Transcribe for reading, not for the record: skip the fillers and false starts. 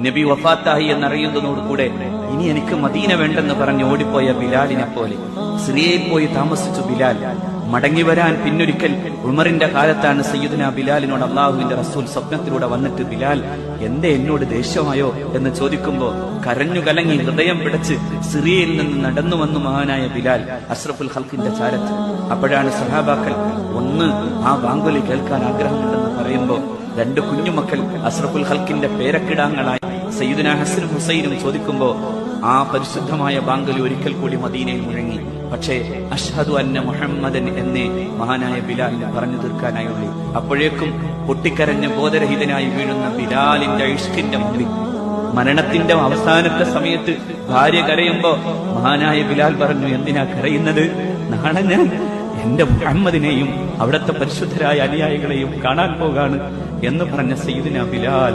നബി വഫാത്തായി എന്നറിയുന്നതോടുകൂടെ ഇനി എനിക്ക് മദീന വേണ്ടെന്ന് പറഞ്ഞ് ഓടിപ്പോയ ബിലാലിനെ പോലെ സിറിയയിൽ പോയി താമസിച്ചു ബിലാൽ. മടങ്ങി വരാൻ പിന്നൊരിക്കൽ ഉമറിന്റെ കാലത്താണ് സയ്യിദുനാ ബിലാലിനോട് അള്ളാഹുവിന്റെ റസൂൽ സ്വപ്നത്തിലൂടെ വന്നിട്ട്, ബിലാൽ എന്തേ എന്നോട് ദേഷ്യമായോ എന്ന് ചോദിക്കുമ്പോ കരഞ്ഞു കലങ്ങി ഹൃദയം പിടച്ച് സിറിയയിൽ നിന്ന് നടന്നു വന്നു മഹാനായ ബിലാൽ അഷ്റഫുൽ ഖൽഖിന്റെ ചാരത്ത്. അപ്പോഴാണ് സഹാബാക്കൾ ഒന്ന് ആ ബാങ്കുലി കേൾക്കാൻ ആഗ്രഹമുണ്ടെന്ന് പറയുമ്പോ രണ്ട് കുഞ്ഞുമക്കൾ അഷ്റഫുൽ ഖൽഖിന്റെ പേരക്കിടാങ്ങളായി സയ്യിദുനാ ഹസനും ഹുസൈനും ചോദിക്കുമ്പോ ആ പരിശുദ്ധമായ ബാങ്കലി ഒരിക്കൽ കൂടി മദീനയിൽ മുഴങ്ങി. പക്ഷേ അഷ്ഹദു അന്ന മുഹമ്മദൻ എന്നേ മഹാനായ ബിലാലിനെ പറഞ്ഞു തീർക്കാനായുള്ളൂ. അപ്പോഴേക്കും പൊട്ടിക്കരഞ്ഞ് ബോധരഹിതനായി വീഴുന്ന ബിലാലിന്റെ ഇഷ്കിന്റെ മുമ്പിൽ മരണത്തിന്റെ അവസാനത്തെ സമയത്ത് ഭാര്യ കരയുമ്പോ മഹാനായ ബിലാൽ പറഞ്ഞു, എന്തിനാ കരയുന്നത്? നാളെ ഞാൻ എന്റെ മുഹമ്മദിനെയും അവിടുത്തെ പരിശുദ്ധരായ അനുയായികളെയും കാണാൻ പോകാണ് എന്ന് പറഞ്ഞ സയ്യിദുനാ ബിലാൽ.